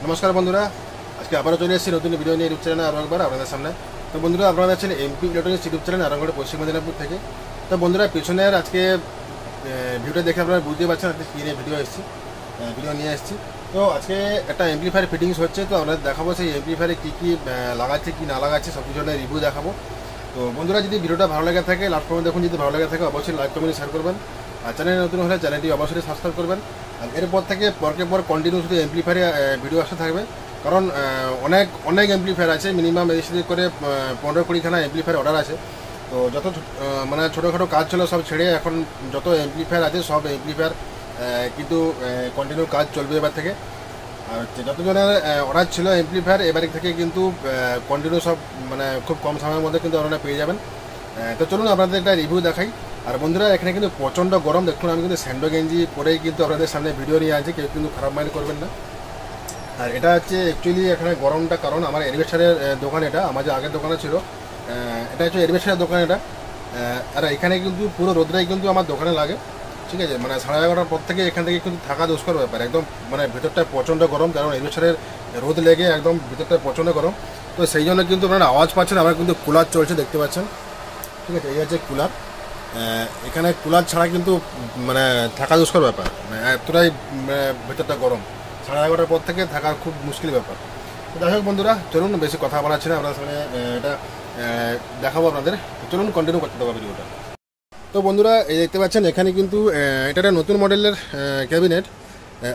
নমস্কার বন্ধুরা, আজকে আবারও চলে এসেছি নতুন ভিডিও নিয়ে ইউটিউব চ্যানেলে আরও একবার আপনাদের সামনে। তো বন্ধুরা, আপনারা আছেন এমপি ইলেকট্রনিক্স ইউটিউব চ্যানেল আরামগড় পশ্চিম মেদিনীপুর থেকে। তো বন্ধুরা, পিছনের আজকে ভিডিওটা দেখে আপনারা বুঝতে পারছেন আজকে কী নিয়ে ভিডিও নিয়ে এসেছি। তো আজকে একটা এমপ্লিফায়ার ফিটিংস হচ্ছে, তো আপনাদের দেখাবো সেই এমপ্লিফায়ারে কী কী লাগাচ্ছে কী না লাগাচ্ছে সব কিছু রিভিউ দেখাবো। তো বন্ধুরা, যদি ভিডিওটা ভালো লেগে থাকে লাস্ট পর্যন্ত দেখুন, যদি ভালো লেগে থাকে অবশ্যই লাইক কমেন্ট শেয়ার করবেন, আর চ্যানেলে নতুন হলে চ্যানেলটি অবশ্যই সাবস্ক্রাইব করবেন। আর এরপর থেকে পরকে পর কন্টিনিউ শুধু এমপ্লিফায়ারে ভিডিও আসতে থাকবে, কারণ অনেক এমপ্লিফায়ার আছে, মিনিমাম এই সাথে করে 15-20খানা এমপ্লিফায়ার অর্ডার আছে। তো যত মানে ছোটোখাটো কাজ ছিল সব ছেড়ে এখন যত এমপ্লিফায়ার আছে সব এমপ্লিফায়ার কিন্তু কন্টিনিউ কাজ চলবে এবার থেকে। আর যতজনের অর্ডার ছিল এমপ্লিফায়ার এবারে থেকে কিন্তু কন্টিনিউ সব মানে খুব কম সময়ের মধ্যে কিন্তু আপনারা পেয়ে যাবেন। তো চলুন আপনাদের একটা রিভিউ দেখাই। আর বন্ধুরা, এখানে কিন্তু প্রচণ্ড গরম, দেখুন আমি কিন্তু স্যান্ডো গেঞ্জি পরেই কিন্তু আপনাদের সামনে ভিডিও নিয়ে আছি, কেউ কিন্তু খারাপ মাইন্ড করবেন না। আর এটা হচ্ছে অ্যাকচুয়ালি এখানে গরমটা কারণ আমার এডভেস্টারের দোকান, এটা আমার যে আগের দোকানে ছিল এটা হচ্ছে এডভেস্টারের দোকান এটা। আর এখানে কিন্তু পুরো রোদটাই কিন্তু আমার দোকানে লাগে, ঠিক আছে। মানে 11:30টার পর থেকে এখান থেকে কিন্তু থাকা দুষ্কর ব্যাপার, একদম মানে ভেতরটা প্রচণ্ড গরম, কারণ এডভেস্টারের রোদ লেগে একদম ভেতরটা প্রচণ্ড গরম। তো সেই জন্য কিন্তু আপনারা আওয়াজ পাচ্ছেন, আমার কিন্তু কুলার চলছে দেখতে পাচ্ছেন, ঠিক আছে। এই হচ্ছে কুলার, এখানে কুলার ছাড়া কিন্তু মানে থাকা দুষ্কর ব্যাপার, মানে এতটাই ভেতরটা গরম, 11:30টার পর থেকে থাকা খুব মুশকিল ব্যাপার। তো যাই হোক বন্ধুরা, চলুন বেশি কথা বলাচ্ছি না, আপনার সামনে এটা দেখাবো আপনাদের। চলুন কন্টিনিউ করতে হবে ভিডিওটা। তো বন্ধুরা, এই দেখতে পাচ্ছেন এখানে কিন্তু এটা একটা নতুন মডেলের ক্যাবিনেট।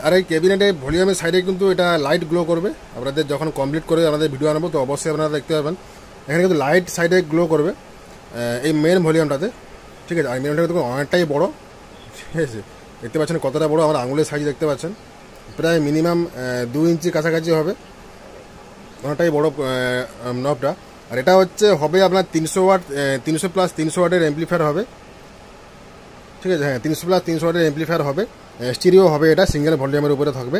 আর এই ক্যাবিনেটের ভলিউমের সাইডে কিন্তু এটা লাইট গ্লো করবে। আপনাদের যখন কমপ্লিট করে আমাদের ভিডিও আনবো তো অবশ্যই আপনারা দেখতে পাবেন এখানে কিন্তু লাইট সাইডে গ্লো করবে এই মেন ভলিউমটাতে, ঠিক আছে। আর মেনটা কিন্তু অনেকটাই বড়, ঠিক আছে। দেখতে পাচ্ছেন কতটা বড়, আমার আঙুলের সাইজ দেখতে পাচ্ছেন, প্রায় মিনিমাম 2 ইঞ্চি কাছাকাছি হবে, অনেকটাই বড় নবটা। আর এটা হবে আপনার 300 ওয়াট, 300+300 ওয়াটের অ্যাম্পলিফায়ার হবে, ঠিক আছে। হ্যাঁ, 300+300 ওয়াটের অ্যাম্পলিফায়ার হবে, স্টিরিও হবে, এটা সিঙ্গেল ভলিউমের উপরে থাকবে।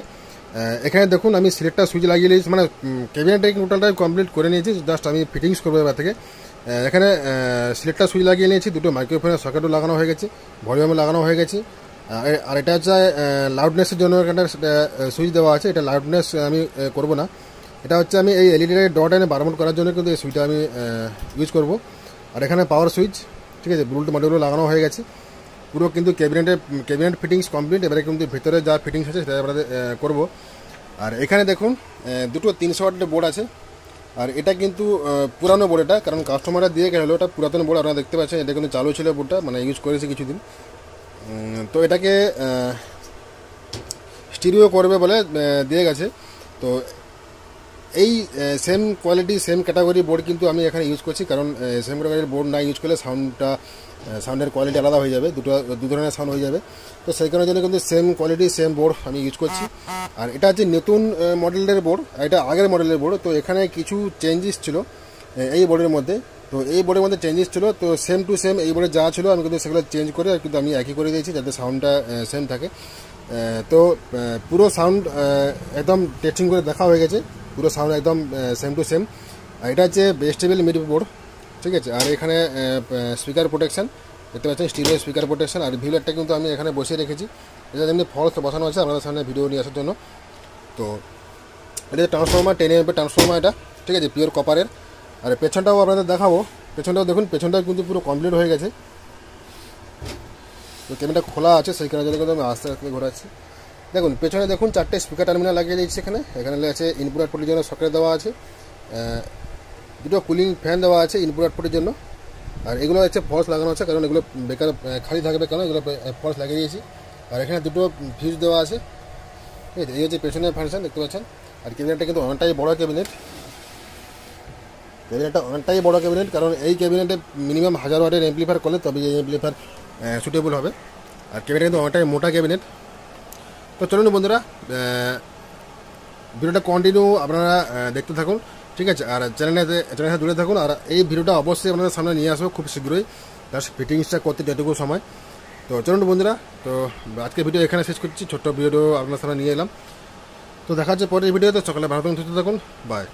এখানে দেখুন আমি সিলেক্টর সুইচ লাগিয়ে নিয়েছি, মানে ক্যাবিনেটটা টোটালটাই কমপ্লিট করে নিয়েছি, জাস্ট আমি ফিটিংস করবো এবার থেকে। এখানে সিলেক্টর সুইচ লাগিয়ে নিয়েছি, দুটো মাইক্রোফোনের সকেটও লাগানো হয়ে গেছে, ভলিউমও লাগানো হয়ে গেছে। আর এটা হচ্ছে লাউডনেসের জন্য এখানে সুইচ দেওয়া আছে, এটা লাউডনেস আমি করব না, এটা হচ্ছে আমি এই এলইডির ডট এনে বারমোট করার জন্য কিন্তু এই সুইচটা আমি ইউজ করব। আর এখানে পাওয়ার সুইচ, ঠিক আছে, ব্লুটুথ মডিউলও লাগানো হয়ে গেছে পুরো, কিন্তু ক্যাবিনেট ফিটিংস কমপ্লিট। এবারে কিন্তু ভিতরে যা ফিটিংস আছে সেটা আমরা করবো। আর এখানে দেখুন দুটো 300 ওয়াটের বোর্ড আছে, আর এটা কিন্তু পুরানো বোর্ড এটা, কারণ কাস্টমাররা দিয়ে গেলো, এটা পুরাতন বোর্ড আপনারা দেখতে পাচ্ছেন, এটা কিন্তু চালু ছিল বোর্ডটা, মানে ইউজ করেছি কিছুদিন। তো এটাকে স্টিরিও করবে বলে দিয়ে গেছে। তো এই same quality same category board কিন্তু আমি এখানে ইউজ করছি, কারণ সেম ক্যাটাগরির বোর্ড না ইউজ করলে সাউন্ডের কোয়ালিটি আলাদা হয়ে যাবে, দু ধরনের সাউন্ড হয়ে যাবে। তো সেই কারণের জন্য কিন্তু সেম কোয়ালিটি সেম বোর্ড আমি ইউজ করছি। আর এটা হচ্ছে নতুন মডেলের বোর্ড, এটা আগের মডেলের বোর্ড। তো এখানে কিছু চেঞ্জেস ছিল এই বোর্ডের মধ্যে, তো এই বোর্ডের মধ্যে চেঞ্জেস ছিল, তো সেম টু সেম এই বোর্ডে যা ছিল আমি কিন্তু সেগুলো চেঞ্জ করে কিন্তু আমি একই করে দিয়েছি, যাতে সাউন্ডটা সেম থাকে। তো পুরো সাউন্ড একদম টেস্টিং করে দেখা হয়ে গেছে, পুরো সাউন্ড একদম সেম টু সেম। আর এটা হচ্ছে বেস্টেবল মিড বোর্ড, ঠিক আছে। আর এখানে স্পিকার প্রোটেকশন দেখতে পাচ্ছেন, স্টিরিও স্পিকার প্রোটেকশন। আর ভিউলারটা কিন্তু আমি এখানে বসিয়ে রেখেছি, এটা এমনি ফলস বসানো আছে আপনাদের সামনে ভিডিও নিয়ে আসার জন্য। তো এটা ট্রান্সফর্মার 10 amp ট্রান্সফর্মার এটা, ঠিক আছে, পিওর কপারের। আর পেছনটাও আপনাদের দেখাবো, পেছনটাও দেখুন, পেছনটাও কিন্তু পুরো কমপ্লিট হয়ে গেছে। তো ক্যামেরাটা খোলা আছে, সেই কারণে কিন্তু আমি আস্তে আস্তে ঘোরাচ্ছি। দেখুন পেছনে দেখুন 4টে স্পিকার টার্মিনাল লাগিয়ে দিয়েছি এখানে আছে ইনপুট আউটপুটের জন্য সকেট দেওয়া আছে, দুটো কুলিং ফ্যান দেওয়া আছে ইনপুট আউটপুটের জন্য। আর এগুলো হচ্ছে ফলস লাগানো আছে, কারণ এগুলো বেকার খালি থাকবে, কারণ এগুলো ফলস লাগিয়ে দিয়েছি। আর এখানে দুটো ফিউজ দেওয়া আছে, ঠিক আছে। এই হচ্ছে পেছনের ফাংশন দেখতে পাচ্ছেন। আর ক্যাবিনেটটা কিন্তু অনেকটাই বড় ক্যাবিনেট, কারণ এই ক্যাবিনেটে মিনিমাম 1000 ওয়াটের অ্যাম্পলিফায়ার করলে তবে এই অ্যাম্পলিফায়ার সুটেবল হবে। আর ক্যাবিনেট কিন্তু অনেকটাই মোটা ক্যাবিনেট। তো চলুন বন্ধুরা, ভিডিওটা কন্টিনিউ আপনারা দেখতে থাকুন, ঠিক আছে। আর চ্যানেলের সাথে জুড়ে থাকুন। আর এই ভিডিওটা অবশ্যই আপনাদের সামনে নিয়ে আসবো খুব শীঘ্রই, তার ফিটিংসটা করতে যেটুকু সময়। তো চলুন বন্ধুরা, তো আজকে ভিডিও এখানে শেষ করছি, ছোট্ট ভিডিও আপনার সামনে নিয়ে এলাম। তো দেখা হচ্ছে পরের ভিডিওতে। সকালে ভালো থাকুন, সুস্থ থাকুন, বাই।